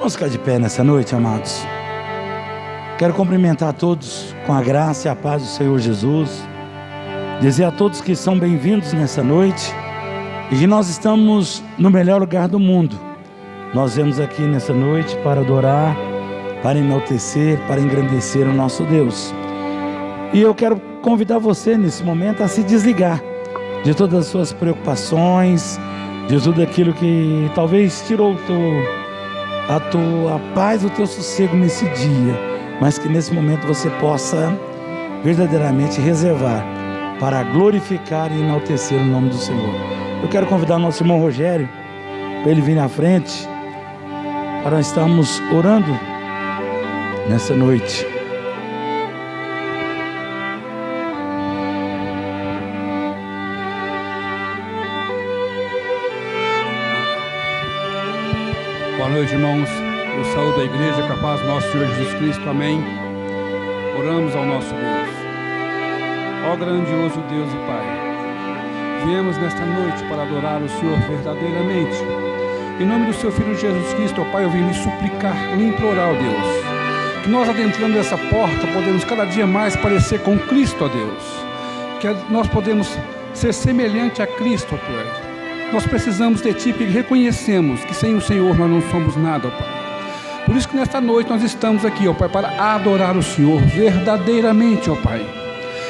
Vamos ficar de pé nessa noite, amados. Quero cumprimentar a todos com a graça e a paz do Senhor Jesus. Dizer a todos que são bem-vindos nessa noite e que nós estamos no melhor lugar do mundo. Nós viemos aqui nessa noite para adorar, para enaltecer, para engrandecer o nosso Deus. E eu quero convidar você nesse momento a se desligar de todas as suas preocupações, de tudo aquilo que talvez tirou a tua paz, o teu sossego nesse dia, mas que nesse momento você possa verdadeiramente reservar para glorificar e enaltecer o nome do Senhor. Eu quero convidar o nosso irmão Rogério para ele vir na frente, para nós estarmos orando nessa noite. Boa noite, irmãos. Eu saúdo a igreja, com a paz do nosso Senhor Jesus Cristo. Amém. Oramos ao nosso Deus. Ó grandioso Deus e Pai, viemos nesta noite para adorar o Senhor verdadeiramente. Em nome do seu Filho Jesus Cristo, ó Pai, eu vim lhe suplicar, lhe implorar, ó Deus, que nós adentrando essa porta, podemos cada dia mais parecer com Cristo, ó Deus, que nós podemos ser semelhante a Cristo, ó Pai. Nós precisamos de Ti, porque reconhecemos que sem o Senhor nós não somos nada, ó Pai. Por isso que nesta noite nós estamos aqui, ó Pai, para adorar o Senhor verdadeiramente, ó Pai.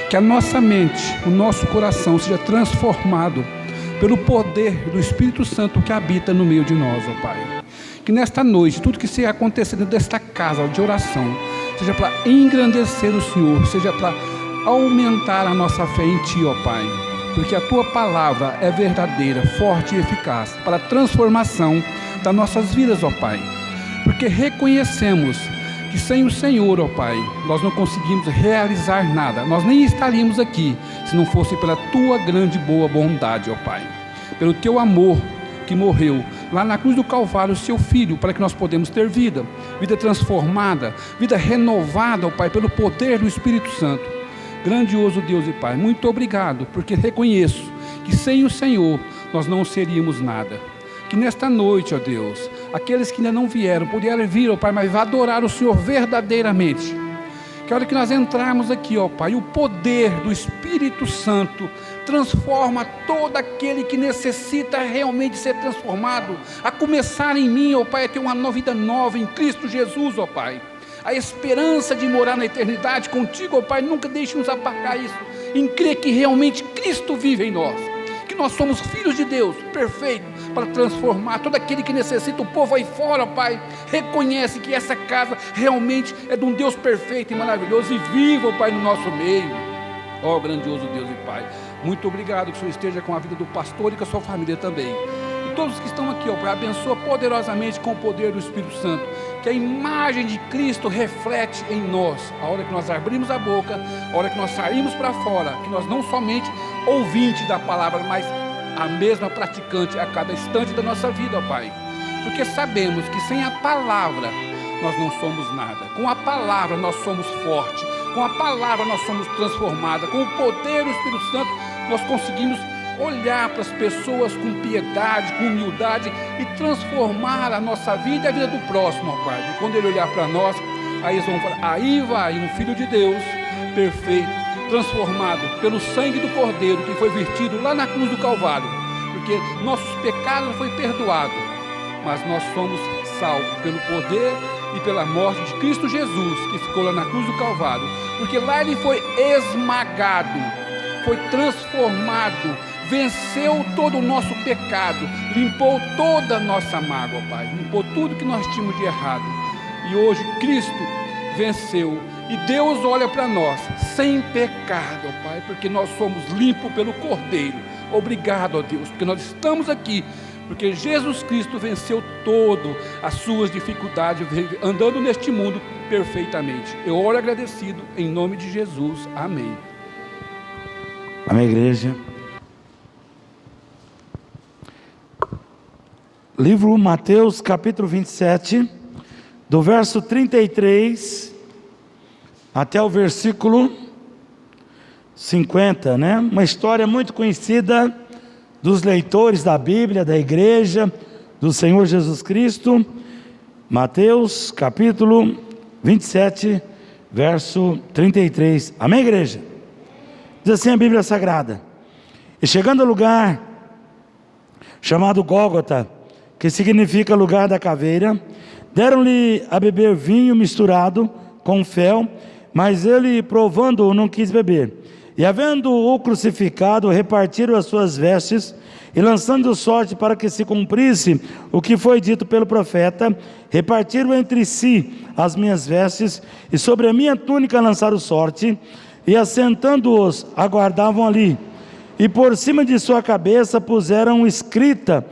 Que a nossa mente, o nosso coração seja transformado pelo poder do Espírito Santo que habita no meio de nós, ó Pai. Que nesta noite, tudo que seja acontecer dentro desta casa de oração, seja para engrandecer o Senhor, seja para aumentar a nossa fé em Ti, ó Pai. Porque a Tua palavra é verdadeira, forte e eficaz para a transformação das nossas vidas, ó Pai. Porque reconhecemos que sem o Senhor, ó Pai, nós não conseguimos realizar nada. Nós nem estaríamos aqui se não fosse pela Tua grande e boa bondade, ó Pai. Pelo Teu amor que morreu lá na cruz do Calvário, o Seu Filho, para que nós podemos ter vida, vida transformada, vida renovada, ó Pai, pelo poder do Espírito Santo. Grandioso Deus e Pai, muito obrigado, porque reconheço que sem o Senhor nós não seríamos nada. Que nesta noite, ó Deus, aqueles que ainda não vieram, puderam vir, ó Pai, mas vá adorar o Senhor verdadeiramente. Que a hora que nós entrarmos aqui, ó Pai, o poder do Espírito Santo transforma todo aquele que necessita realmente ser transformado, a começar em mim, ó Pai, a ter uma vida nova em Cristo Jesus, ó Pai. A esperança de morar na eternidade contigo, ó Pai, nunca deixe-nos apagar isso, em crer que realmente Cristo vive em nós, que nós somos filhos de Deus, perfeito, para transformar todo aquele que necessita. O povo aí fora, ó Pai, reconhece que essa casa realmente é de um Deus perfeito e maravilhoso e vivo, ó Pai, no nosso meio. Ó grandioso Deus e Pai, muito obrigado que o Senhor esteja com a vida do pastor e com a sua família também. E todos que estão aqui, ó Pai, abençoa poderosamente com o poder do Espírito Santo, que a imagem de Cristo reflete em nós, a hora que nós abrimos a boca, a hora que nós saímos para fora, que nós não somente ouvintes da palavra, mas a mesma praticante a cada instante da nossa vida, ó Pai. Porque sabemos que sem a palavra nós não somos nada. Com a palavra nós somos fortes, com a palavra nós somos transformados, com o poder do Espírito Santo nós conseguimos olhar para as pessoas com piedade, com humildade e transformar a nossa vida e a vida do próximo, ó Pai. E quando Ele olhar para nós, aí eles vão falar, aí vai um Filho de Deus, perfeito, transformado pelo sangue do Cordeiro que foi vertido lá na cruz do Calvário, porque nossos pecados foi perdoado, mas nós somos salvos pelo poder e pela morte de Cristo Jesus, que ficou lá na cruz do Calvário, porque lá Ele foi esmagado, foi transformado, venceu todo o nosso pecado, limpou toda a nossa mágoa, Pai, limpou tudo que nós tínhamos de errado, e hoje Cristo venceu, e Deus olha para nós, sem pecado, ó Pai, porque nós somos limpos pelo Cordeiro. Obrigado, ó Deus, porque nós estamos aqui, porque Jesus Cristo venceu todas as suas dificuldades, andando neste mundo perfeitamente. Eu oro agradecido, em nome de Jesus, amém. Amém, igreja. Livro Mateus, capítulo 27, do verso 33 até o versículo 50, né? Uma história muito conhecida dos leitores da Bíblia, da igreja, do Senhor Jesus Cristo. Mateus capítulo 27, verso 33. Amém, igreja? Diz assim a Bíblia Sagrada: e chegando ao lugar chamado Gólgota, que significa lugar da caveira, deram-lhe a beber vinho misturado com fel, mas ele, provando-o, não quis beber. E havendo-o crucificado, repartiram as suas vestes, e lançando sorte para que se cumprisse o que foi dito pelo profeta, repartiram entre si as minhas vestes, e sobre a minha túnica lançaram sorte, e assentando-os aguardavam ali. E por cima de sua cabeça puseram escrita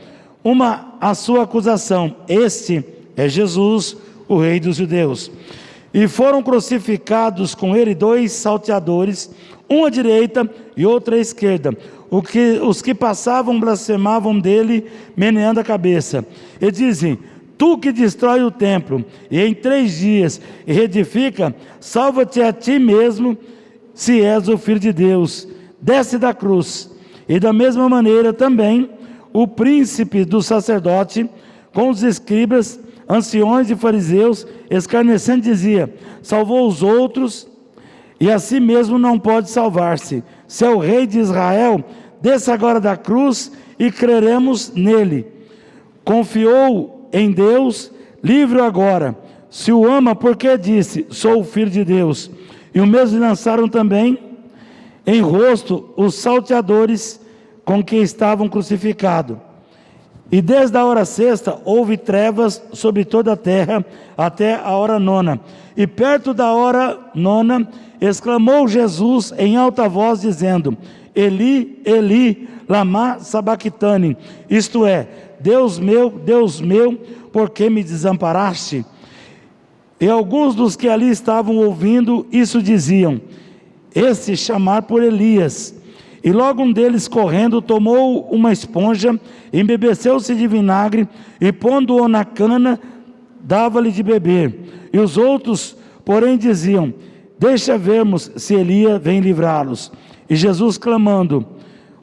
a sua acusação: este é Jesus, o Rei dos Judeus. E foram crucificados com ele 2 salteadores, um à direita e outro à esquerda. Os que passavam blasfemavam dele, meneando a cabeça, e dizem: tu que destrói o templo, e em 3 dias reedifica, salva-te a ti mesmo, se és o Filho de Deus, desce da cruz. E da mesma maneira também o príncipe do sacerdote, com os escribas, anciões e fariseus, escarnecendo, dizia: salvou os outros, e a si mesmo não pode salvar-se. Se é o Rei de Israel, desça agora da cruz e creremos nele. Confiou em Deus, livre-o agora. Se o ama, porque disse: sou o Filho de Deus. E o mesmo lançaram também em rosto os salteadores com que estavam crucificados. E desde a hora sexta houve trevas sobre toda a terra até a hora 9. E perto da hora 9 exclamou Jesus em alta voz, dizendo: Eli, Eli, lama sabachthani, isto é, Deus meu, por que me desamparaste? E alguns dos que ali estavam ouvindo isso diziam: esse chamar por Elias. E logo um deles, correndo, tomou uma esponja, embebeceu-se de vinagre, e pondo-o na cana, dava-lhe de beber. E os outros, porém, diziam: deixa vermos se Elias vem livrá-los. E Jesus, clamando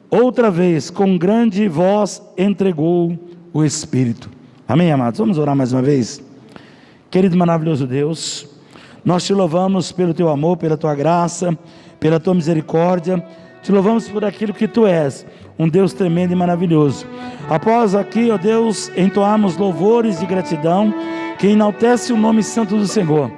outra vez, com grande voz, entregou o Espírito. Amém, amados? Vamos orar mais uma vez? Querido maravilhoso Deus, nós te louvamos pelo teu amor, pela tua graça, pela tua misericórdia. Te louvamos por aquilo que tu és, um Deus tremendo e maravilhoso. Após aqui, ó Deus, entoarmos louvores de gratidão que enaltece o nome santo do Senhor,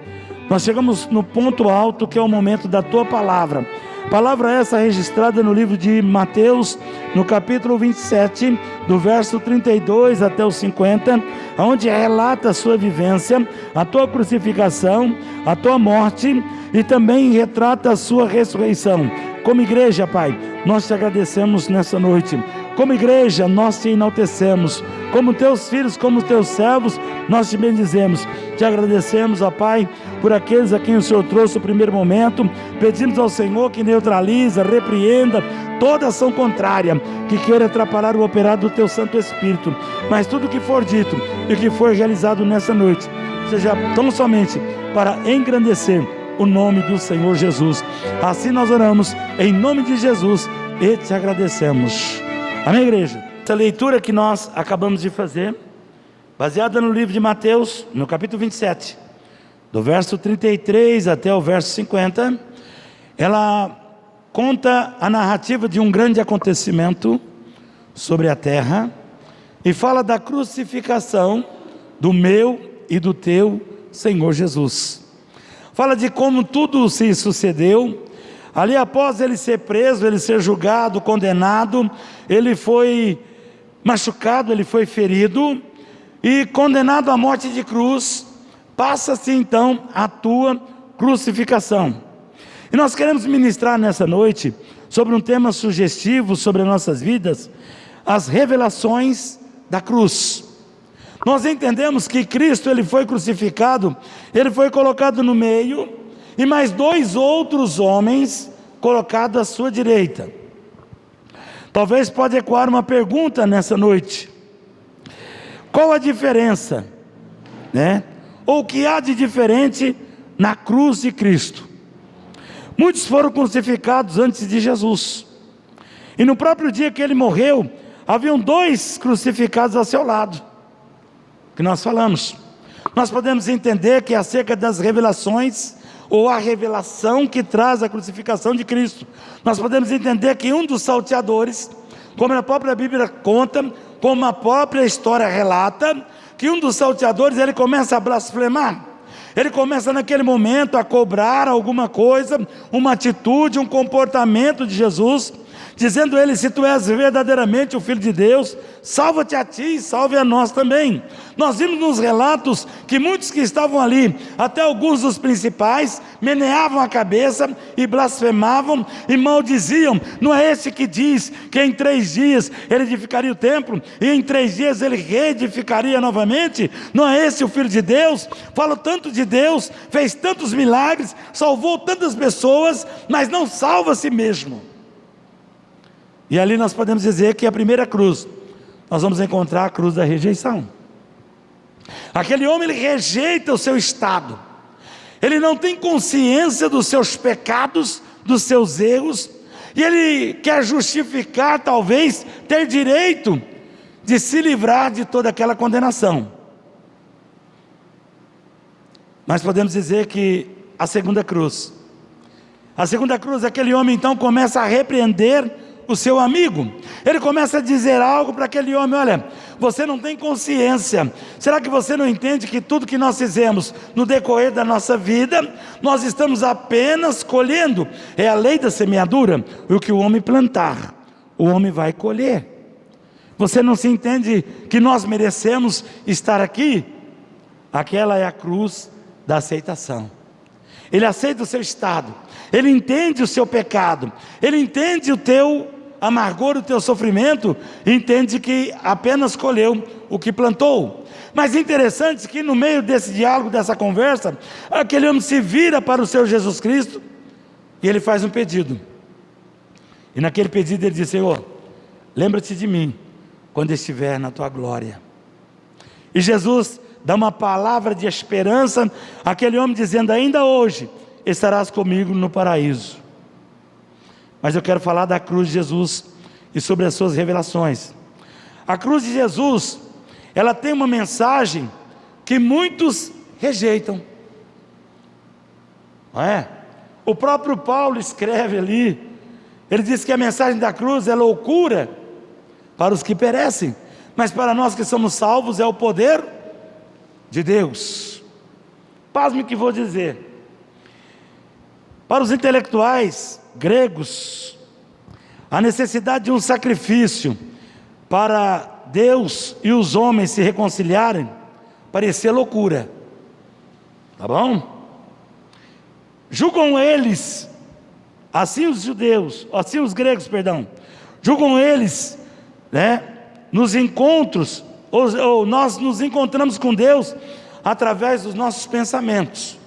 nós chegamos no ponto alto, que é o momento da tua palavra. Palavra essa registrada no livro de Mateus, no capítulo 27, do verso 32 até o 50, onde relata a sua vivência, a tua crucificação, a tua morte, e também retrata a sua ressurreição. Como igreja, Pai, nós te agradecemos nessa noite. Como igreja, nós te enaltecemos. Como teus filhos, como teus servos, nós te bendizemos. Te agradecemos, ó Pai, por aqueles a quem o Senhor trouxe o primeiro momento. Pedimos ao Senhor que neutraliza, repreenda toda ação contrária que queira atrapalhar o operar do teu Santo Espírito. Mas tudo que for dito e que for realizado nessa noite, seja tão somente para engrandecer o nome do Senhor Jesus. Assim nós oramos em nome de Jesus e te agradecemos. Amém, igreja? Essa leitura que nós acabamos de fazer, baseada no livro de Mateus, no capítulo 27, do verso 33 até o verso 50, ela conta a narrativa de um grande acontecimento sobre a terra e fala da crucificação do meu e do teu Senhor Jesus. Fala de como tudo se sucedeu. Ali após ele ser preso, ele ser julgado, condenado, ele foi machucado, ele foi ferido e condenado à morte de cruz. Passa-se então a tua crucificação. E nós queremos ministrar nessa noite sobre um tema sugestivo sobre as nossas vidas: as revelações da cruz. Nós entendemos que Cristo, ele foi crucificado, ele foi colocado no meio, e mais 2 outros homens colocados à sua direita. Talvez pode ecoar uma pergunta nessa noite: qual a diferença, ou o que há de diferente na cruz de Cristo? Muitos foram crucificados antes de Jesus, e no próprio dia que ele morreu, haviam 2 crucificados ao seu lado, que nós falamos. nós podemos entender que é acerca das revelações, ou a revelação que traz a crucificação de Cristo. Nós podemos entender que um dos salteadores, como a própria Bíblia conta, como a própria história relata, que um dos salteadores, ele começa a blasfemar. Ele começa naquele momento a cobrar alguma coisa, uma atitude, um comportamento de Jesus, dizendo ele: se tu és verdadeiramente o Filho de Deus, salva-te a ti e salve a nós também. Nós vimos nos relatos que muitos que estavam ali, até alguns dos principais, meneavam a cabeça e blasfemavam e maldiziam. Não é esse que diz que em 3 dias ele edificaria o templo e em 3 dias ele reedificaria novamente? Não é esse o Filho de Deus? Fala tanto de Deus, fez tantos milagres, salvou tantas pessoas, mas não salva a si mesmo. E ali nós podemos dizer que a primeira cruz, nós vamos encontrar a cruz da rejeição. Aquele homem, ele rejeita o seu estado, ele não tem consciência dos seus pecados, dos seus erros, e ele quer justificar, talvez, ter direito de se livrar de toda aquela condenação. Mas podemos dizer que a segunda cruz, aquele homem então começa a repreender o seu amigo. Ele começa a dizer algo para aquele homem: olha, você não tem consciência, será que você não entende que tudo que nós fizemos no decorrer da nossa vida, nós estamos apenas colhendo? É a lei da semeadura, o que o homem plantar, o homem vai colher. Você não se entende que nós merecemos estar aqui? Aquela é a cruz da aceitação. Ele aceita o seu estado, ele entende o seu pecado, ele entende o teu amargor, o teu sofrimento, entende que apenas colheu o que plantou. Mas interessante que no meio desse diálogo, dessa conversa, aquele homem se vira para o Senhor Jesus Cristo e ele faz um pedido. E naquele pedido ele diz: Senhor, lembra-te de mim quando estiver na tua glória. E Jesus dá uma palavra de esperança àquele homem, dizendo: ainda hoje estarás comigo no paraíso. Mas eu quero falar da cruz de Jesus e sobre as suas revelações. A cruz de Jesus, ela tem uma mensagem que muitos rejeitam, não é? O próprio Paulo escreve ali, ele diz que a mensagem da cruz é loucura para os que perecem, mas para nós que somos salvos é o poder de Deus. Pasme o que vou dizer. Para os intelectuais gregos, a necessidade de um sacrifício para Deus e os homens se reconciliarem parecia loucura, tá bom? Julgam eles, assim os judeus, assim os gregos, perdão, julgam eles, né, nos encontros, ou nós nos encontramos com Deus através dos nossos pensamentos.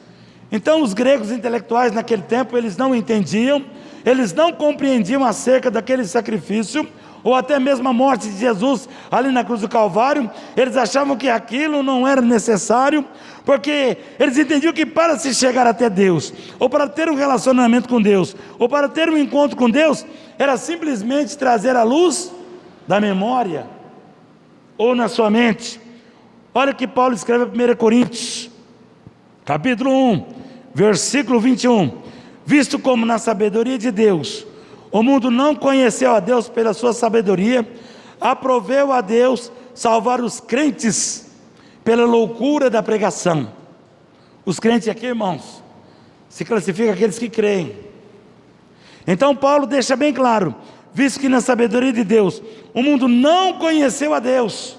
Então os gregos intelectuais naquele tempo, eles não entendiam, eles não compreendiam acerca daquele sacrifício, ou até mesmo a morte de Jesus ali na cruz do Calvário. Eles achavam que aquilo não era necessário, porque eles entendiam que para se chegar até Deus, ou para ter um relacionamento com Deus, ou para ter um encontro com Deus, era simplesmente trazer a luz da memória, ou na sua mente. Olha o que Paulo escreve em 1 Coríntios, capítulo 1, versículo 21. Visto como na sabedoria de Deus, o mundo não conheceu a Deus pela sua sabedoria, aproveu a Deus salvar os crentes pela loucura da pregação. Os crentes aqui, irmãos, se classificam aqueles que creem. Então Paulo deixa bem claro: visto que na sabedoria de Deus, o mundo não conheceu a Deus,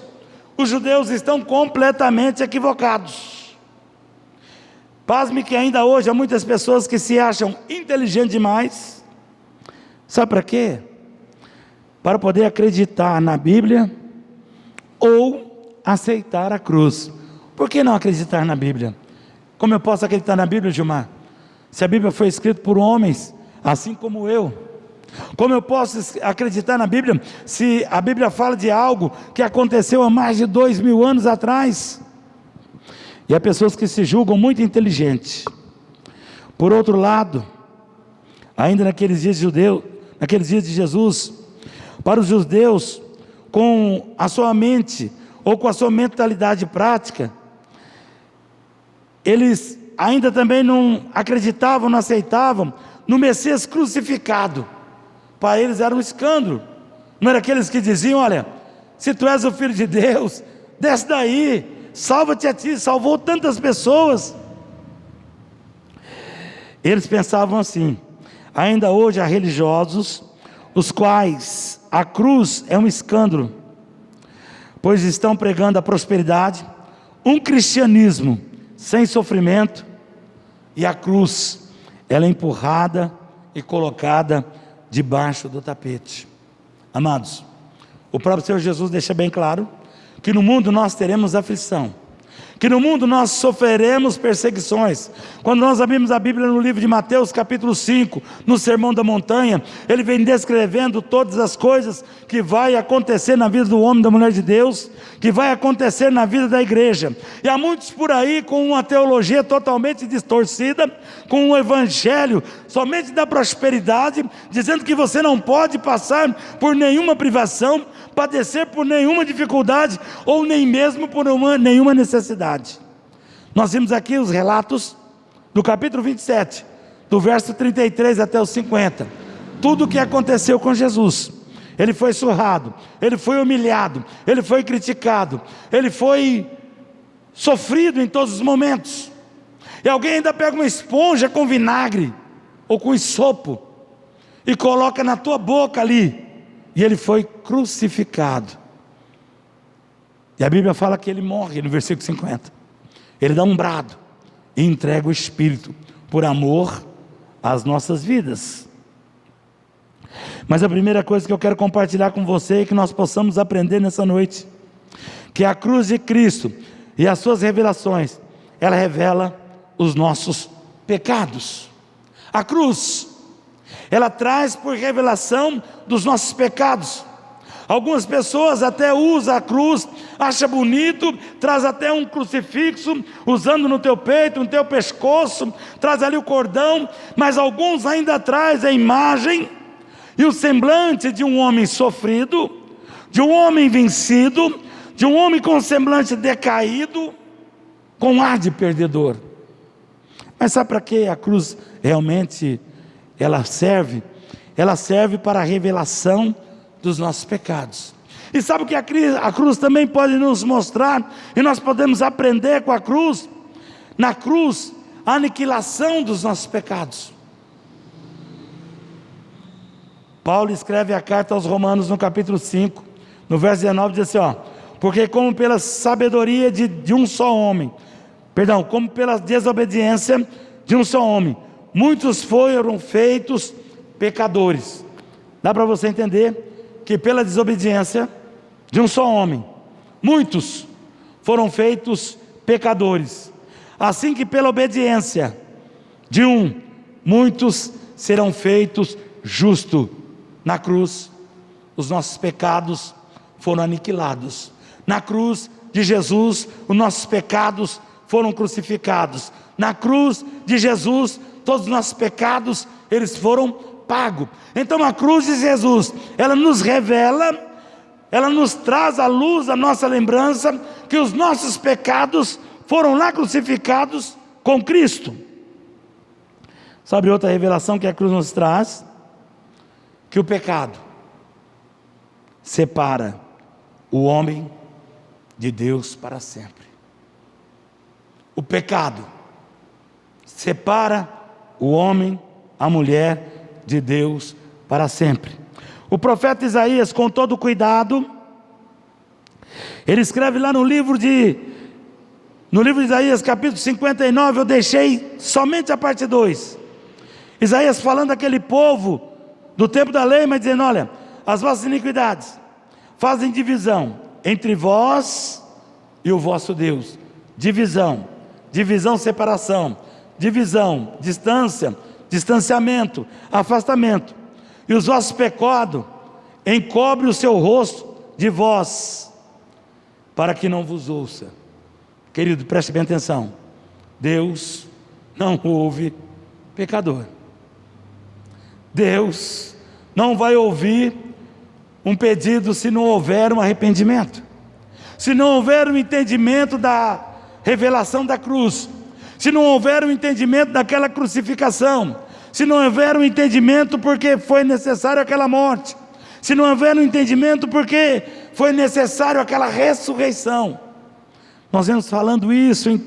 os judeus estão completamente equivocados. Pasme que ainda hoje há muitas pessoas que se acham inteligentes demais. Sabe para quê? Para poder acreditar na Bíblia ou aceitar a cruz. Por que não acreditar na Bíblia? Como eu posso acreditar na Bíblia, Gilmar? Se a Bíblia foi escrita por homens, assim como eu. Como eu posso acreditar na Bíblia, se a Bíblia fala de algo que aconteceu há mais de 2000 anos atrás? E há pessoas que se julgam muito inteligentes. Por outro lado, ainda naqueles dias de Jesus, para os judeus, com a sua mente, ou com a sua mentalidade prática, eles ainda também não acreditavam, não aceitavam no Messias crucificado. Para eles era um escândalo. Não era aqueles que diziam: olha, se tu és o Filho de Deus, desce daí, salva-te a ti, salvou tantas pessoas. Eles pensavam assim. Ainda hoje há religiosos, os quais a cruz é um escândalo, pois estão pregando a prosperidade, um cristianismo sem sofrimento, e a cruz, ela é empurrada e colocada debaixo do tapete. Amados, o próprio Senhor Jesus deixa bem claro que no mundo nós teremos aflição, que no mundo nós sofreremos perseguições. Quando nós abrimos a Bíblia no livro de Mateus capítulo 5, no Sermão da Montanha, ele vem descrevendo todas as coisas que vai acontecer na vida do homem e da mulher de Deus, que vai acontecer na vida da igreja. E há muitos por aí com uma teologia totalmente distorcida, com um evangelho somente da prosperidade, dizendo que você não pode passar por nenhuma privação, padecer por nenhuma dificuldade, ou nem mesmo por nenhuma necessidade. Nós vimos aqui os relatos do capítulo 27, do verso 33 até os 50, tudo o que aconteceu com Jesus. Ele foi surrado, ele foi humilhado, ele foi criticado, ele foi sofrido em todos os momentos. E alguém ainda pega uma esponja com vinagre, ou com isopo, e coloca na tua boca ali, e ele foi crucificado. E a Bíblia fala que ele morre no versículo 50. Ele dá um brado e entrega o Espírito por amor às nossas vidas. Mas a primeira coisa que eu quero compartilhar com você, é que nós possamos aprender nessa noite, que a cruz de Cristo e as suas revelações, ela revela os nossos pecados. A cruz, ela traz por revelação dos nossos pecados. Algumas pessoas até usam a cruz, acha bonito, traz até um crucifixo, usando no teu peito, no teu pescoço, traz ali o cordão, mas alguns ainda trazem a imagem e o semblante de um homem sofrido, de um homem vencido, de um homem com semblante decaído, com ar de perdedor. Mas sabe para que a cruz realmente ela serve? Ela serve para a revelação dos nossos pecados. E sabe o que a cruz também pode nos mostrar? E nós podemos aprender com a cruz. Na cruz, a aniquilação dos nossos pecados. Paulo escreve a carta aos Romanos no capítulo 5, no verso 19, diz assim: porque como pela sabedoria de um só homem, como pela desobediência de um só homem, muitos foram feitos pecadores. Dá para você entender que pela desobediência de um só homem, muitos foram feitos pecadores. Assim que pela obediência de um, muitos serão feitos justos. Na cruz, os nossos pecados foram aniquilados. Na cruz de Jesus, os nossos pecados foram crucificados. Na cruz de Jesus, todos os nossos pecados, eles foram pagos. Então a cruz de Jesus, ela nos revela, ela nos traz à luz a nossa lembrança, que os nossos pecados foram lá crucificados com Cristo. Sabe outra revelação que a cruz nos traz? Que o pecado separa o homem de Deus para sempre. O pecado separa o homem, a mulher de Deus para sempre. O profeta Isaías, com todo cuidado, ele escreve lá no livro de Isaías capítulo 59, eu deixei somente a parte 2. Isaías falando daquele povo do tempo da lei, mas dizendo: olha, as vossas iniquidades fazem divisão entre vós e o vosso Deus. Divisão, separação, divisão, distância, distanciamento, afastamento. E os vossos pecados encobre o seu rosto de vós, para que não vos ouça. Querido, preste bem atenção. Deus não ouve pecador. Deus não vai ouvir um pedido se não houver um arrependimento, se não houver um entendimento da revelação da cruz, se não houver um entendimento daquela crucificação, se não houver um entendimento porque foi necessário aquela morte, se não houver um entendimento porque foi necessário aquela ressurreição. Nós vemos falando isso em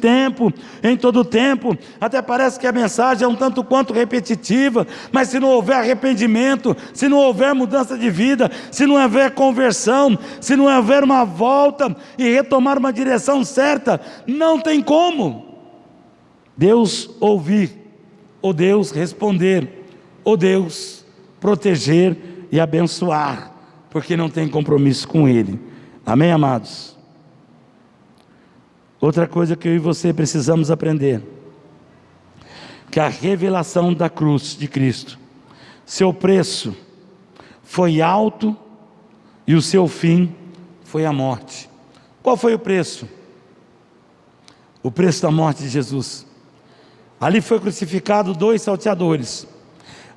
todo tempo, até parece que a mensagem é um tanto quanto repetitiva, mas se não houver arrependimento, se não houver mudança de vida, se não houver conversão, se não houver uma volta e retomar uma direção certa, não tem como Deus ouvir, ou Deus responder, ou Deus proteger e abençoar, porque não tem compromisso com Ele. Amém, amados? Outra coisa que eu e você precisamos aprender, que a revelação da cruz de Cristo, seu preço foi alto e o seu fim foi a morte. Qual foi o preço? O preço da morte de Jesus. Ali foi crucificado 2 salteadores,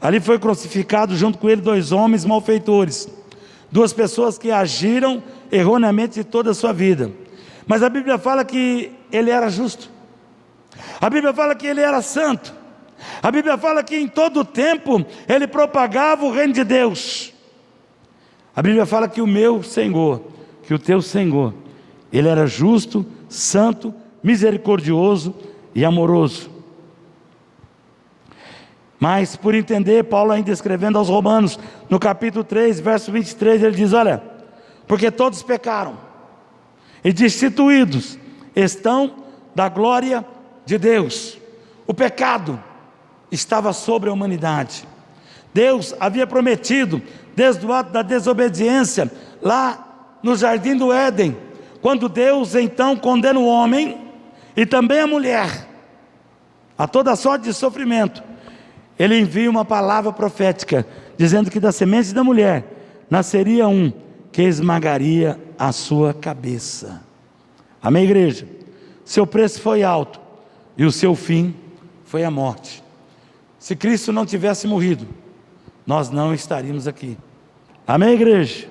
ali foi crucificado junto com ele 2 homens malfeitores, 2 pessoas que agiram erroneamente de toda a sua vida. Mas a Bíblia fala que ele era justo, a Bíblia fala que ele era santo, a Bíblia fala que em todo o tempo ele propagava o reino de Deus. A Bíblia fala que o meu Senhor, que o teu Senhor, ele era justo, santo, misericordioso e amoroso. Mas por entender, Paulo ainda escrevendo aos Romanos, no capítulo 3, verso 23, ele diz: olha, porque todos pecaram e destituídos estão da glória de Deus. O pecado estava sobre a humanidade. Deus havia prometido, desde o ato da desobediência, lá no jardim do Éden, quando Deus então condena o homem e também a mulher a toda sorte de sofrimento, Ele envia uma palavra profética, dizendo que da semente da mulher nasceria um que esmagaria a sua cabeça. Amém, igreja? Seu preço foi alto e o seu fim foi a morte. Se Cristo não tivesse morrido, nós não estaríamos aqui. Amém, igreja?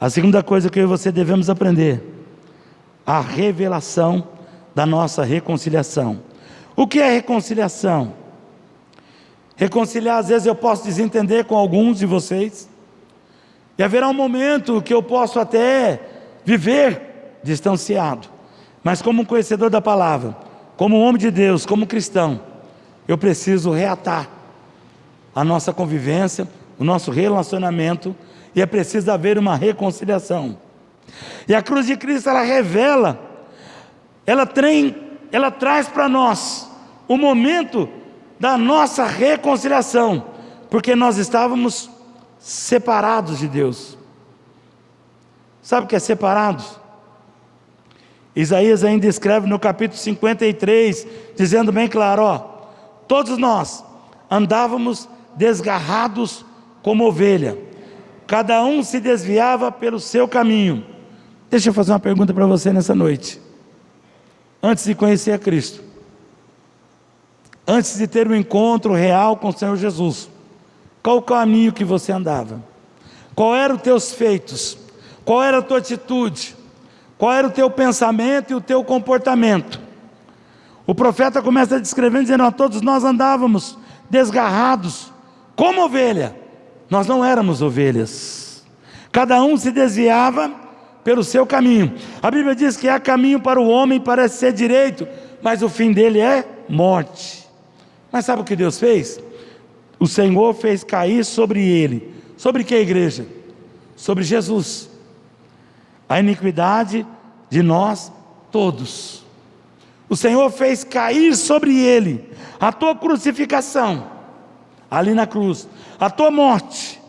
A segunda coisa que eu e você devemos aprender, a revelação da nossa reconciliação. O que é reconciliação? Reconciliar, às vezes eu posso desentender com alguns de vocês, e haverá um momento que eu posso até viver distanciado, mas como um conhecedor da palavra, como um homem de Deus, como cristão, eu preciso reatar a nossa convivência, o nosso relacionamento, e é preciso haver uma reconciliação. E a cruz de Cristo, ela revela, ela traz para nós o momento da nossa reconciliação, porque nós estávamos separados de Deus. Sabe o que é separados? Isaías ainda escreve no capítulo 53, dizendo bem claro, todos nós andávamos desgarrados como ovelha, cada um se desviava pelo seu caminho. Deixa eu fazer uma pergunta para você nessa noite. Antes de conhecer a Cristo, antes de ter um encontro real com o Senhor Jesus, qual o caminho que você andava? Qual eram os teus feitos? Qual era a tua atitude? Qual era o teu pensamento e o teu comportamento? O profeta começa descrevendo, dizendo, todos nós andávamos desgarrados como ovelha. Nós não éramos ovelhas, cada um se desviava pelo seu caminho. A Bíblia diz que há caminho para o homem, parece ser direito, mas o fim dele é morte. Mas sabe o que Deus fez? O Senhor fez cair sobre ele, sobre que igreja? Sobre Jesus, a iniquidade de nós todos. O Senhor fez cair sobre ele a tua crucificação, ali na cruz, a tua morte.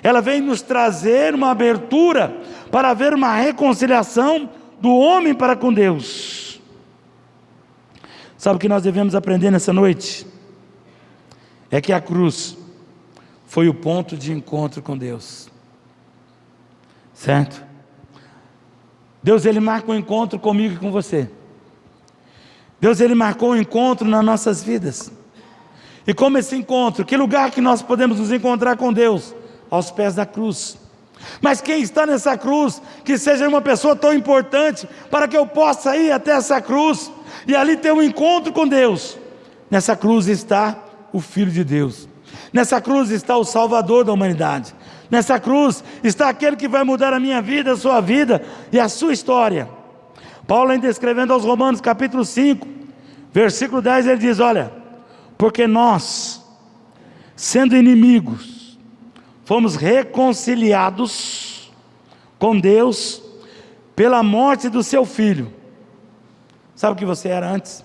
Ela vem nos trazer uma abertura para haver uma reconciliação do homem para com Deus. Sabe o que nós devemos aprender nessa noite? É que a cruz foi o ponto de encontro com Deus, certo? Deus, Ele marca um encontro comigo e com você. Deus, Ele marcou um encontro nas nossas vidas. E como esse encontro, que lugar que nós podemos nos encontrar com Deus? Aos pés da cruz. Mas quem está nessa cruz, que seja uma pessoa tão importante, para que eu possa ir até essa cruz, e ali ter um encontro com Deus. Nessa cruz está o Filho de Deus, nessa cruz está o Salvador da humanidade, nessa cruz está aquele que vai mudar a minha vida, a sua vida e a sua história. Paulo, ainda escrevendo aos Romanos capítulo 5, versículo 10, ele diz: olha, porque nós, sendo inimigos, fomos reconciliados com Deus pela morte do seu Filho. Sabe o que você era antes?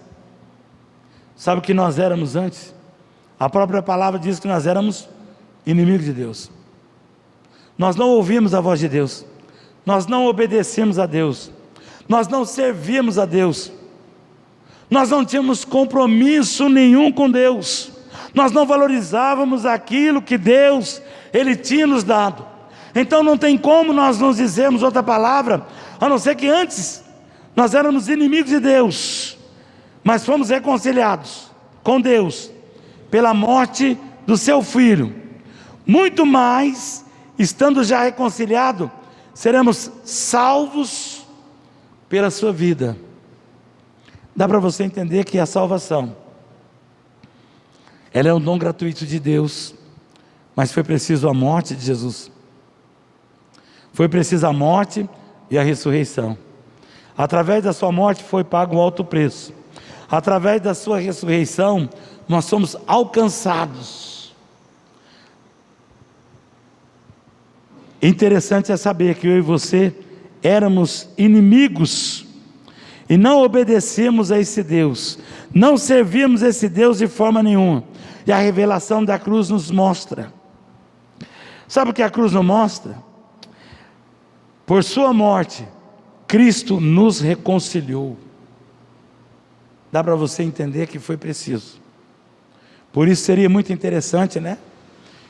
Sabe o que nós éramos antes? A própria palavra diz que nós éramos inimigos de Deus. Nós não ouvimos a voz de Deus, nós não obedecemos a Deus, nós não servíamos a Deus, nós não tínhamos compromisso nenhum com Deus, nós não valorizávamos aquilo que Deus, Ele tinha nos dado. Então não tem como nós nos dizermos outra palavra, a não ser que antes nós éramos inimigos de Deus, mas fomos reconciliados com Deus pela morte do seu Filho. Muito mais, estando já reconciliado, seremos salvos pela sua vida. Dá para você entender que a salvação, ela é um dom gratuito de Deus, mas foi preciso a morte de Jesus, foi preciso a morte e a ressurreição. Através da sua morte foi pago um alto preço, através da sua ressurreição nós somos alcançados. Interessante é saber que eu e você éramos inimigos e não obedecemos a esse Deus, não servimos esse Deus de forma nenhuma, e a revelação da cruz nos mostra. Sabe o que a cruz nos mostra? Por sua morte, Cristo nos reconciliou. Dá para você entender que foi preciso. Por isso seria muito interessante, né?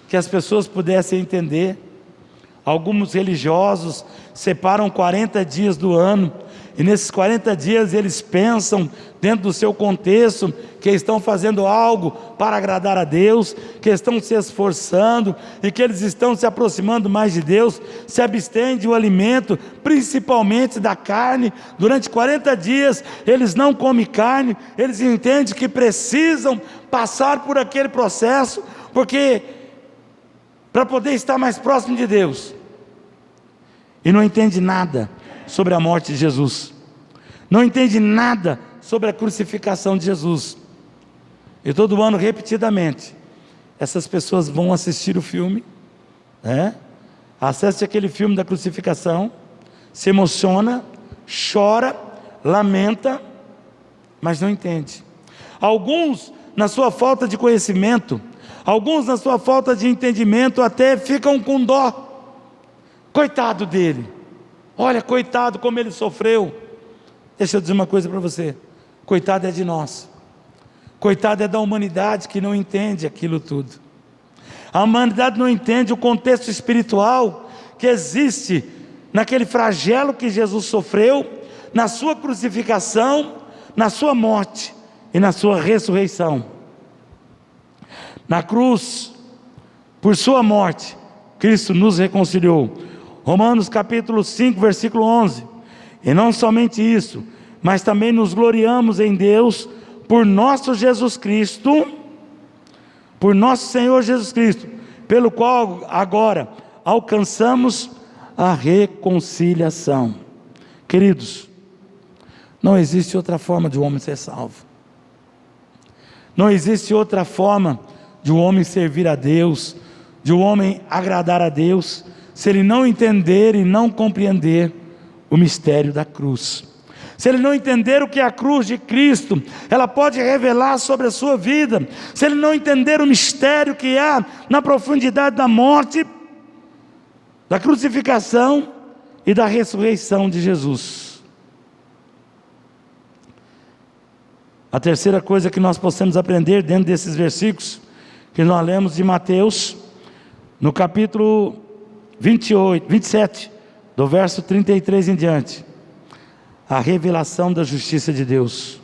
Que as pessoas pudessem entender. Alguns religiosos separam 40 dias do ano, e nesses 40 dias eles pensam, dentro do seu contexto, que estão fazendo algo para agradar a Deus, que estão se esforçando, e que eles estão se aproximando mais de Deus, se abstêm de um alimento, principalmente da carne. Durante 40 dias eles não comem carne, eles entendem que precisam passar por aquele processo, porque para poder estar mais próximo de Deus, e não entende nada sobre a morte de Jesus, não entende nada sobre a crucificação de Jesus. E todo ano, repetidamente, essas pessoas vão assistir o filme, assiste aquele filme da crucificação, se emociona, chora, lamenta, mas não entende. Alguns, na sua falta de conhecimento, alguns na sua falta de entendimento, até ficam com dó. Coitado dele, olha, coitado como ele sofreu. Deixa eu dizer uma coisa para você: coitado é de nós, coitado é da humanidade que não entende aquilo tudo. A humanidade não entende o contexto espiritual que existe naquele flagelo que Jesus sofreu, na sua crucificação, na sua morte e na sua ressurreição. Na cruz, por sua morte, Cristo nos reconciliou. Romanos capítulo 5, versículo 11. E não somente isso, mas também nos gloriamos em Deus por nosso Jesus Cristo, por nosso Senhor Jesus Cristo, pelo qual agora alcançamos a reconciliação. Queridos, não existe outra forma de um homem ser salvo, não existe outra forma de um homem servir a Deus, de um homem agradar a Deus, se ele não entender e não compreender o mistério da cruz. Se ele não entender o que a cruz de Cristo, ela pode revelar sobre a sua vida, se ele não entender o mistério que há na profundidade da morte, da crucificação e da ressurreição de Jesus. A terceira coisa que nós possamos aprender dentro desses versículos que nós lemos de Mateus, no capítulo 27, do verso 33 em diante, a revelação da justiça de Deus.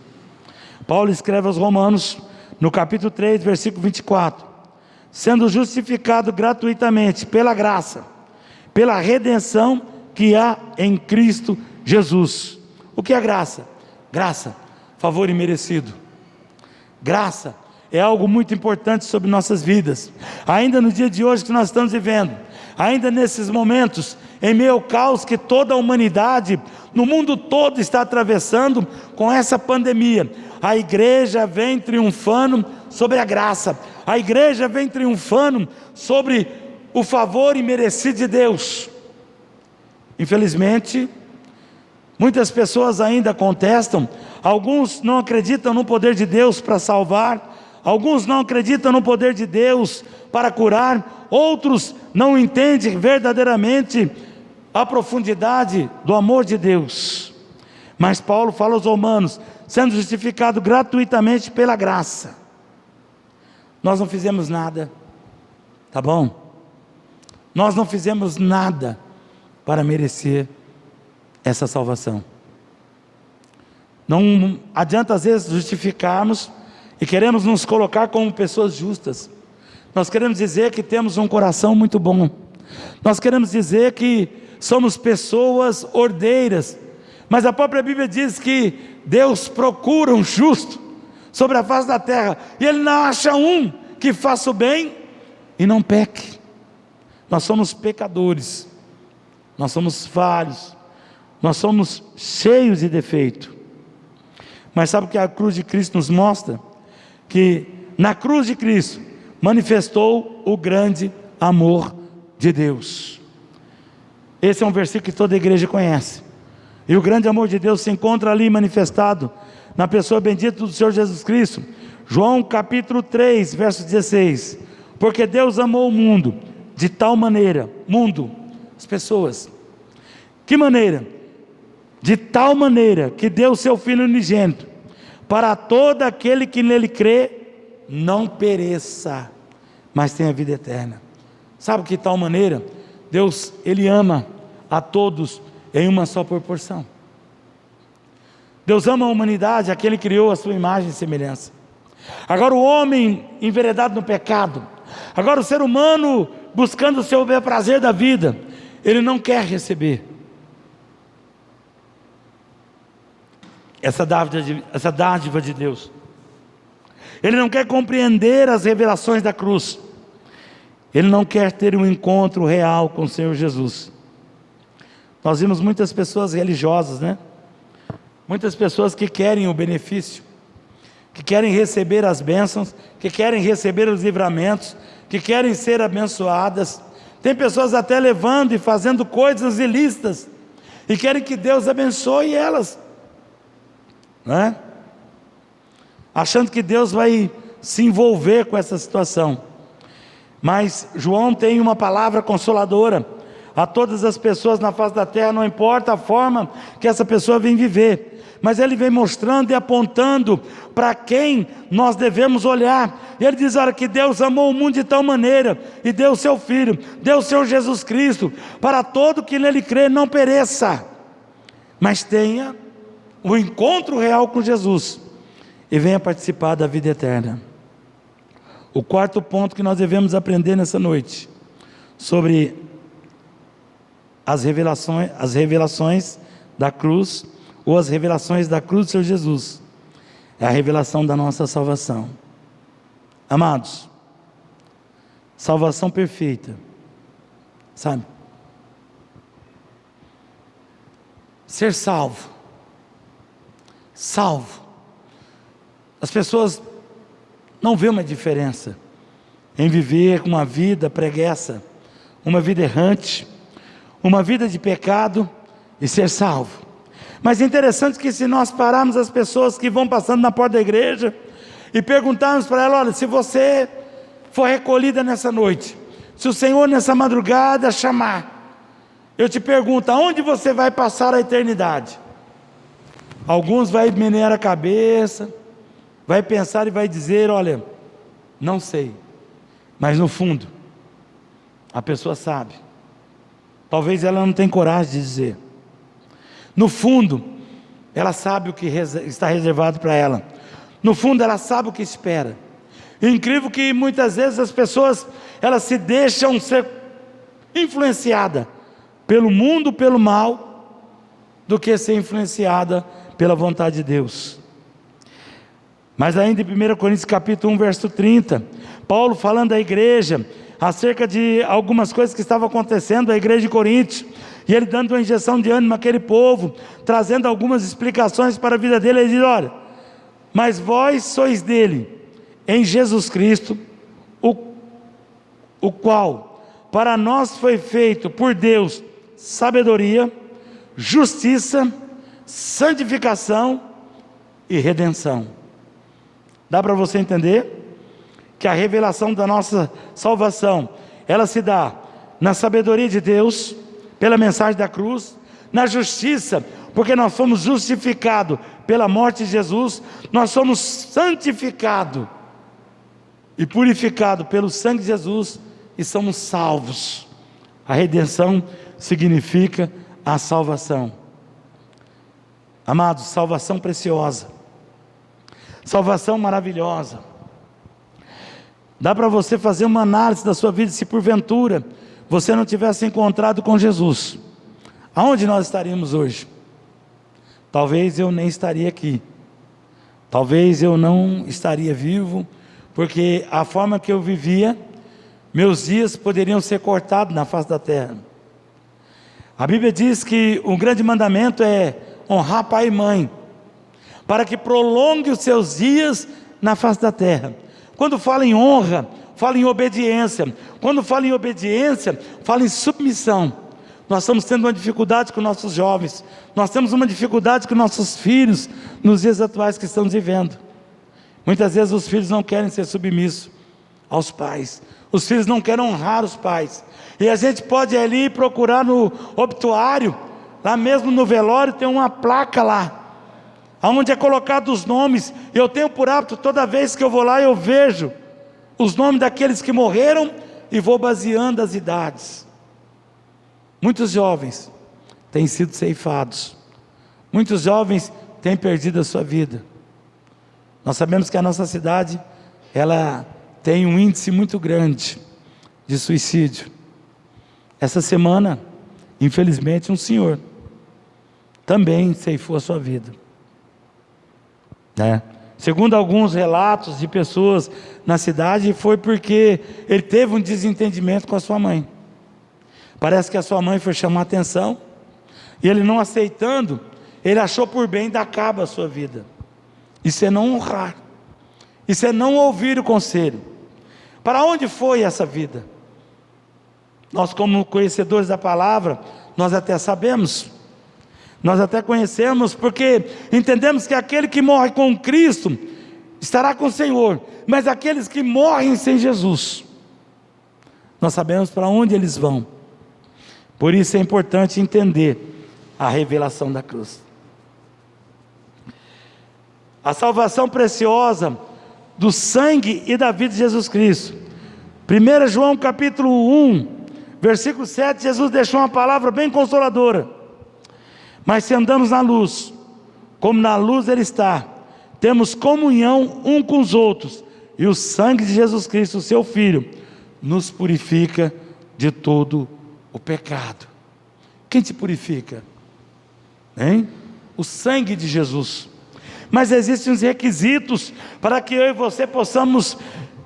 Paulo escreve aos Romanos, no capítulo 3, versículo 24: sendo justificado gratuitamente pela graça, pela redenção que há em Cristo Jesus. O que é graça? Graça, favor imerecido. Graça é algo muito importante sobre nossas vidas, ainda no dia de hoje que nós estamos vivendo, ainda nesses momentos, em meio ao caos que toda a humanidade, no mundo todo está atravessando com essa pandemia. A igreja vem triunfando sobre a graça, a igreja vem triunfando sobre o favor imerecido de Deus. Infelizmente, muitas pessoas ainda contestam, alguns não acreditam no poder de Deus para salvar, alguns não acreditam no poder de Deus para curar, outros não entendem verdadeiramente a profundidade do amor de Deus. Mas Paulo fala aos Romanos, sendo justificado gratuitamente pela graça. Nós não fizemos nada, tá bom? Nós não fizemos nada para merecer essa salvação. Não adianta às vezes justificarmos e queremos nos colocar como pessoas justas. Nós queremos dizer que temos um coração muito bom. Nós queremos dizer que somos pessoas ordeiras. Mas a própria Bíblia diz que Deus procura um justo sobre a face da terra, e Ele não acha um que faça o bem e não peque. Nós somos pecadores, nós somos falhos, nós somos cheios de defeito. Mas sabe o que a cruz de Cristo nos mostra? Que na cruz de Cristo manifestou o grande amor de Deus. Esse é um versículo que toda a igreja conhece. E o grande amor de Deus se encontra ali manifestado na pessoa bendita do Senhor Jesus Cristo. João capítulo 3, verso 16. Porque Deus amou o mundo de tal maneira, mundo, as pessoas. Que maneira? De tal maneira que deu o seu Filho unigênito, para todo aquele que nele crê, não pereça, mas tenha vida eterna. Sabe que tal maneira? Deus, Ele ama a todos em uma só proporção. Deus ama a humanidade, aquele que criou a sua imagem e semelhança. Agora o homem enveredado no pecado, agora o ser humano buscando o seu bel prazer da vida, ele não quer receber essa dádiva de Deus. Ele não quer compreender as revelações da cruz. Ele não quer ter um encontro real com o Senhor Jesus. Nós vimos muitas pessoas religiosas, né? Muitas pessoas que querem o benefício, que querem receber as bênçãos, que querem receber os livramentos, que querem ser abençoadas. Tem pessoas até levando e fazendo coisas ilícitas e querem que Deus abençoe elas, né? Achando que Deus vai se envolver com essa situação. Mas João tem uma palavra consoladora a todas as pessoas na face da terra, não importa a forma que essa pessoa vem viver, mas ele vem mostrando e apontando para quem nós devemos olhar. E ele diz: olha, que Deus amou o mundo de tal maneira, e deu o seu Filho, deu o Senhor Jesus Cristo, para todo que nele crê não pereça, mas tenha o encontro real com Jesus, e venha participar da vida eterna. O quarto ponto que nós devemos aprender nessa noite, sobre as revelações da cruz, ou as revelações da cruz do Senhor Jesus, é a revelação da nossa salvação. Amados, salvação perfeita, sabe? Ser salvo. As pessoas não vêem uma diferença em viver uma vida preguiça, uma vida errante, uma vida de pecado e ser salvo. Mas é interessante que, se nós pararmos as pessoas que vão passando na porta da igreja e perguntarmos para ela: olha, se você for recolhida nessa noite, se o Senhor nessa madrugada chamar, eu te pergunto, aonde você vai passar a eternidade? Alguns vai menear a cabeça, vai pensar e vai dizer: olha, não sei. Mas no fundo, a pessoa sabe. Talvez ela não tenha coragem de dizer. No fundo, ela sabe o que está reservado para ela. No fundo, ela sabe o que espera. É incrível que muitas vezes as pessoas, elas se deixam ser influenciadas pelo mundo, pelo mal, do que ser influenciada pela vontade de Deus. Mas ainda em 1 Coríntios capítulo 1, verso 30, Paulo falando à igreja, acerca de algumas coisas que estavam acontecendo à igreja de Corinto, e ele dando uma injeção de ânimo àquele povo, trazendo algumas explicações para a vida dele. Ele diz: olha, mas vós sois dele, em Jesus Cristo, o qual para nós foi feito por Deus sabedoria, justiça, santificação e redenção. Dá para você entender que a revelação da nossa salvação, ela se dá na sabedoria de Deus, pela mensagem da cruz, na justiça, porque nós fomos justificados pela morte de Jesus, nós somos santificados e purificados pelo sangue de Jesus, e somos salvos. A redenção significa a salvação. Amados, salvação preciosa, salvação maravilhosa. Dá para você fazer uma análise da sua vida, se porventura você não tivesse encontrado com Jesus, aonde nós estaríamos hoje? Talvez eu nem estaria aqui, talvez eu não estaria vivo, porque a forma que eu vivia, meus dias poderiam ser cortados na face da terra. A Bíblia diz que o grande mandamento é honrar pai e mãe, para que prolongue os seus dias na face da terra. Quando fala em honra, fala em obediência. Quando fala em obediência, fala em submissão. Nós estamos tendo uma dificuldade com nossos jovens, nós temos uma dificuldade com nossos filhos, nos dias atuais que estamos vivendo. Muitas vezes os filhos não querem ser submissos aos pais, os filhos não querem honrar os pais, e a gente pode ir ali procurar no obituário, lá mesmo no velório tem uma placa lá, onde é colocado os nomes. Eu tenho por hábito, toda vez que eu vou lá, eu vejo os nomes daqueles que morreram, e vou baseando as idades. Muitos jovens têm sido ceifados, muitos jovens têm perdido a sua vida. Nós sabemos que a nossa cidade, ela tem um índice muito grande de suicídio. Essa semana, infelizmente, um senhor também ceifou a sua vida, Segundo alguns relatos de pessoas na cidade, foi porque ele teve um desentendimento com a sua mãe. Parece que a sua mãe foi chamar a atenção, e ele, não aceitando, ele achou por bem dar cabo à sua vida. Isso é não honrar, isso é não ouvir o conselho. Para onde foi essa vida? Nós, como conhecedores da palavra, nós até sabemos, nós até conhecemos, porque entendemos que aquele que morre com Cristo estará com o Senhor, mas aqueles que morrem sem Jesus, nós sabemos para onde eles vão. Por isso é importante entender a revelação da cruz, a salvação preciosa do sangue e da vida de Jesus Cristo. 1 João capítulo 1, versículo 7, Jesus deixou uma palavra bem consoladora: mas se andamos na luz, como na luz Ele está, temos comunhão um com os outros, e o sangue de Jesus Cristo, seu Filho, nos purifica de todo o pecado. Quem te purifica? O sangue de Jesus. Mas existem os requisitos para que eu e você possamos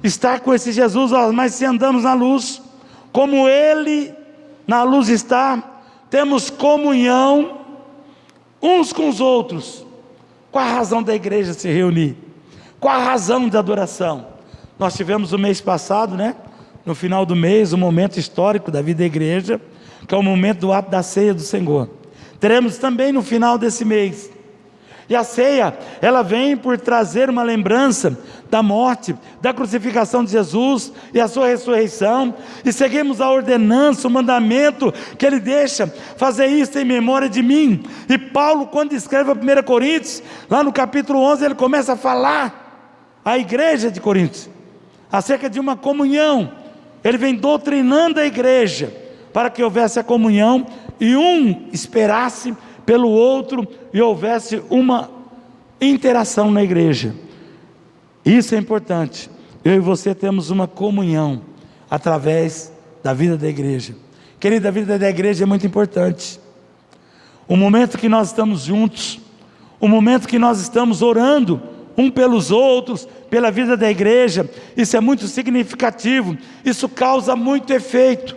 estar com esse Jesus. Mas se andamos na luz, como Ele na luz está, temos comunhão uns com os outros. Qual a razão da igreja se reunir? Qual a razão da adoração? Nós tivemos o mês passado, no final do mês, um momento histórico da vida da igreja, que é o momento do ato da ceia do Senhor. Teremos também no final desse mês. E a ceia, ela vem por trazer uma lembrança da morte, da crucificação de Jesus e a sua ressurreição, e seguimos a ordenança, o mandamento que ele deixa: fazer isso em memória de mim. E Paulo, quando escreve a 1 Coríntios, lá no capítulo 11, ele começa a falar à igreja de Coríntios acerca de uma comunhão. Ele vem doutrinando a igreja para que houvesse a comunhão, e um esperasse pelo outro, e houvesse uma interação na igreja. Isso é importante. Eu e você temos uma comunhão através da vida da igreja. Querida, a vida da igreja é muito importante. O momento que nós estamos juntos, o momento que nós estamos orando um pelos outros, pela vida da igreja. Isso é muito significativo, isso causa muito efeito.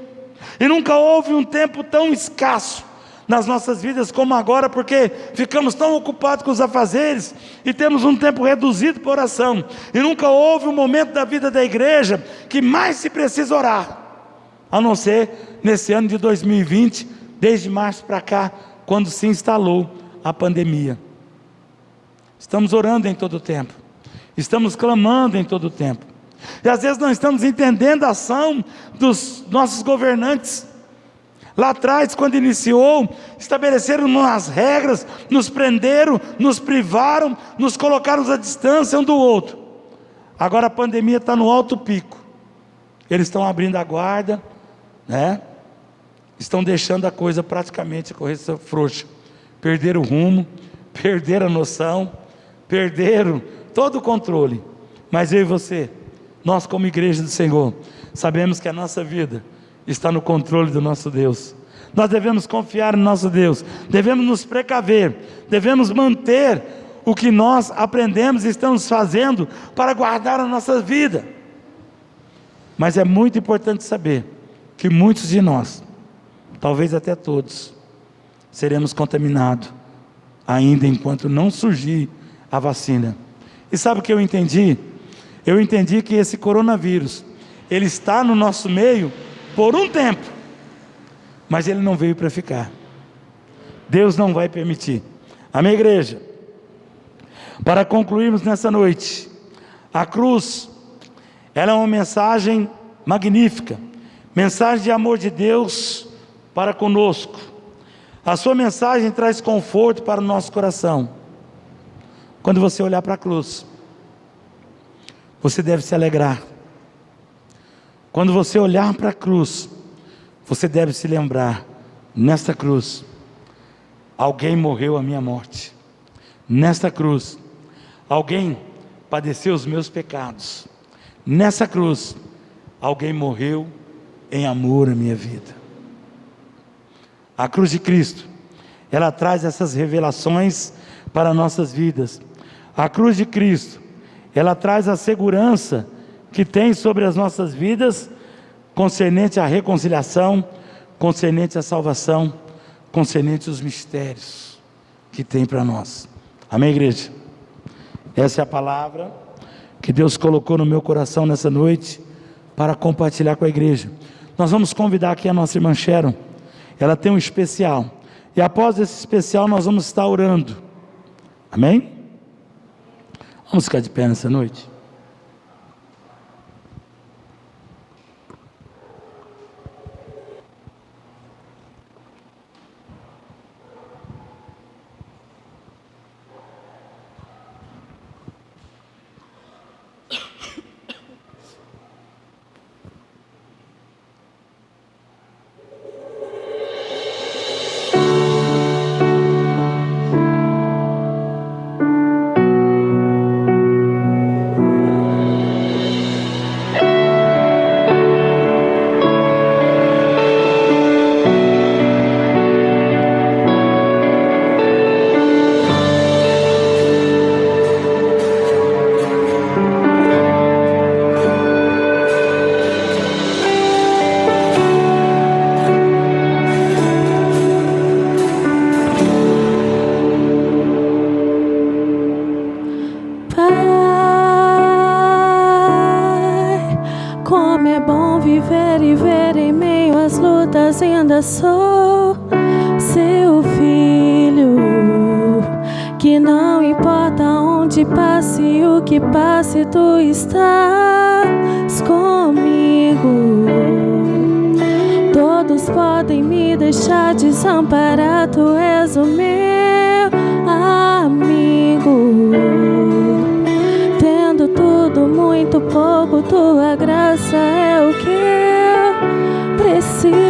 E nunca houve um tempo tão escasso nas nossas vidas como agora, porque ficamos tão ocupados com os afazeres e temos um tempo reduzido para oração. E nunca houve um momento da vida da igreja que mais se precisa orar, a não ser nesse ano de 2020, desde março para cá, quando se instalou a pandemia. Estamos orando em todo o tempo, estamos clamando em todo o tempo, e às vezes não estamos entendendo a ação dos nossos governantes. Lá atrás, quando iniciou, estabeleceram umas regras, nos prenderam, nos privaram, nos colocaram à distância um do outro. Agora a pandemia está no alto pico, eles estão abrindo a guarda, né? Estão deixando a coisa praticamente correr frouxa, perderam o rumo, perderam a noção, perderam todo o controle. Mas eu e você, nós como igreja do Senhor, sabemos que a nossa vida está no controle do nosso Deus. Nós devemos confiar no nosso Deus, devemos nos precaver, devemos manter o que nós aprendemos e estamos fazendo para guardar a nossa vida. Mas é muito importante saber que muitos de nós, talvez até todos, seremos contaminados ainda enquanto não surgir a vacina. E sabe o que eu entendi? Eu entendi que esse coronavírus, ele está no nosso meio por um tempo, mas ele não veio para ficar. Deus não vai permitir. Amém, igreja? Para concluirmos nessa noite, a cruz, ela é uma mensagem magnífica, mensagem de amor de Deus para conosco. A sua mensagem traz conforto para o nosso coração. Quando você olhar para a cruz, você deve se alegrar. Quando você olhar para a cruz, você deve se lembrar: nesta cruz, alguém morreu a minha morte. Nesta cruz, alguém padeceu os meus pecados. Nessa cruz, alguém morreu em amor à minha vida. A cruz de Cristo, ela traz essas revelações para nossas vidas. A cruz de Cristo, ela traz a segurança que tem sobre as nossas vidas, concernente à reconciliação, concernente à salvação, concernente aos mistérios que tem para nós. Amém, igreja? Essa é a palavra que Deus colocou no meu coração nessa noite para compartilhar com a igreja. Nós vamos convidar aqui a nossa irmã Sharon. Ela tem um especial, e após esse especial nós vamos estar orando. Amém? Vamos ficar de pé nessa noite. Ainda sou seu filho, que não importa onde passe, o que passe, tu estás comigo. Todos podem me deixar desamparar, tu és o meu amigo. Tendo tudo muito pouco, tua graça é o que eu preciso.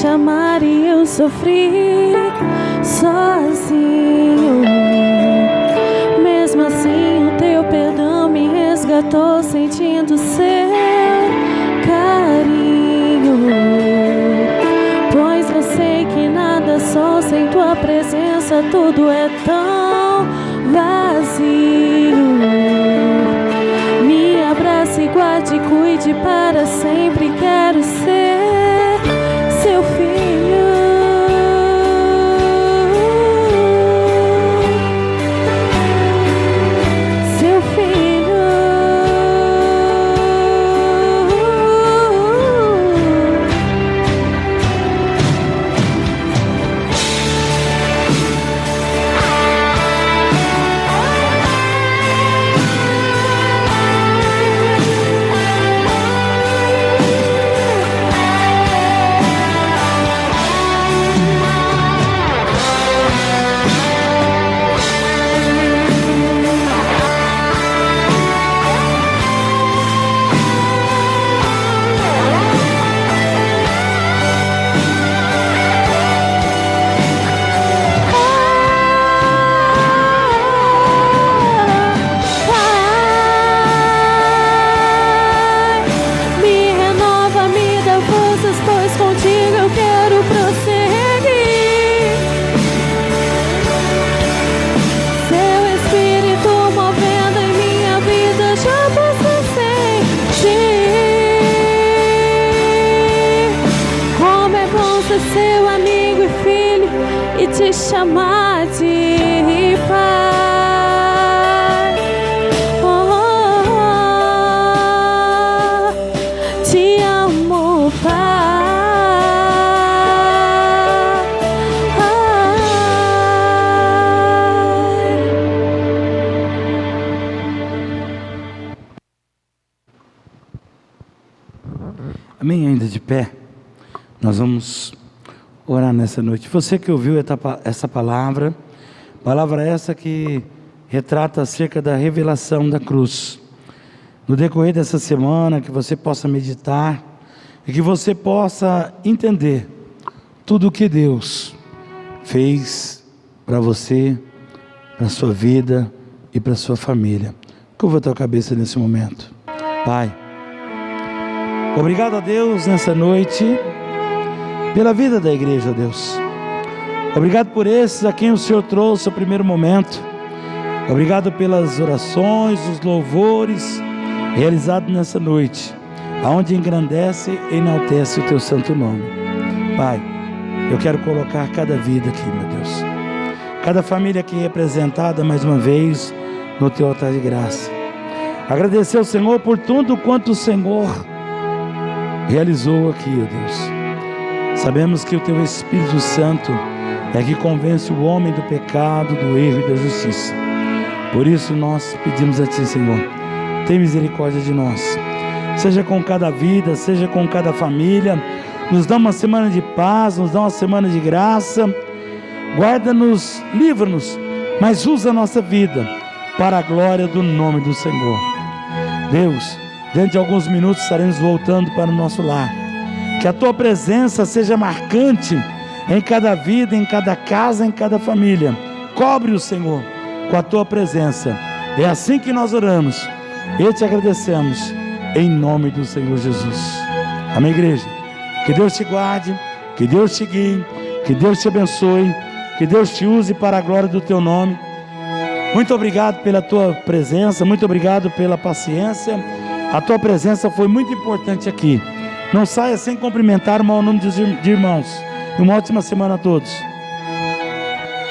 Chamar e eu sofri sozinho. Mesmo assim o teu perdão me resgatou. tô sentindo seu carinho, pois eu sei que nada sou sem tua presença, tudo é tão vazio. Me abrace, guarde, cuide para sempre, quero ser seu filho. Seu filho. Seu amigo e filho e te chamar de pai. Te amo, pai. Amém? Ainda de pé, nós vamos orar nessa noite. Você que ouviu essa palavra essa que retrata acerca da revelação da cruz, no decorrer dessa semana, que você possa meditar e que você possa entender tudo o que Deus fez para você, para a sua vida e para a sua família. Curva a tua cabeça nesse momento. Pai, obrigado a Deus nessa noite pela vida da igreja, Deus. Obrigado por esses a quem o Senhor trouxe ao primeiro momento. Obrigado pelas orações, os louvores realizados nessa noite, aonde engrandece e enaltece o teu santo nome. Pai, eu quero colocar cada vida aqui, meu Deus, cada família aqui representada mais uma vez no teu altar de graça. Agradecer ao Senhor por tudo quanto o Senhor realizou aqui, ó Deus. Sabemos que o teu Espírito Santo é que convence o homem do pecado, do erro e da justiça. Por isso nós pedimos a ti, Senhor, tem misericórdia de nós. Seja com cada vida, seja com cada família. Nos dá uma semana de paz, nos dá uma semana de graça. Guarda-nos, livra-nos, mas usa a nossa vida para a glória do nome do Senhor. Deus, dentro de alguns minutos estaremos voltando para o nosso lar. Que a tua presença seja marcante em cada vida, em cada casa, em cada família. Cobre-o, Senhor, com a tua presença. É assim que nós oramos e te agradecemos em nome do Senhor Jesus. Amém, igreja? Que Deus te guarde, que Deus te guie, que Deus te abençoe, que Deus te use para a glória do teu nome. Muito obrigado pela tua presença, muito obrigado pela paciência. A tua presença foi muito importante aqui. Não saia sem cumprimentar o mau número de irmãos. E uma ótima semana a todos.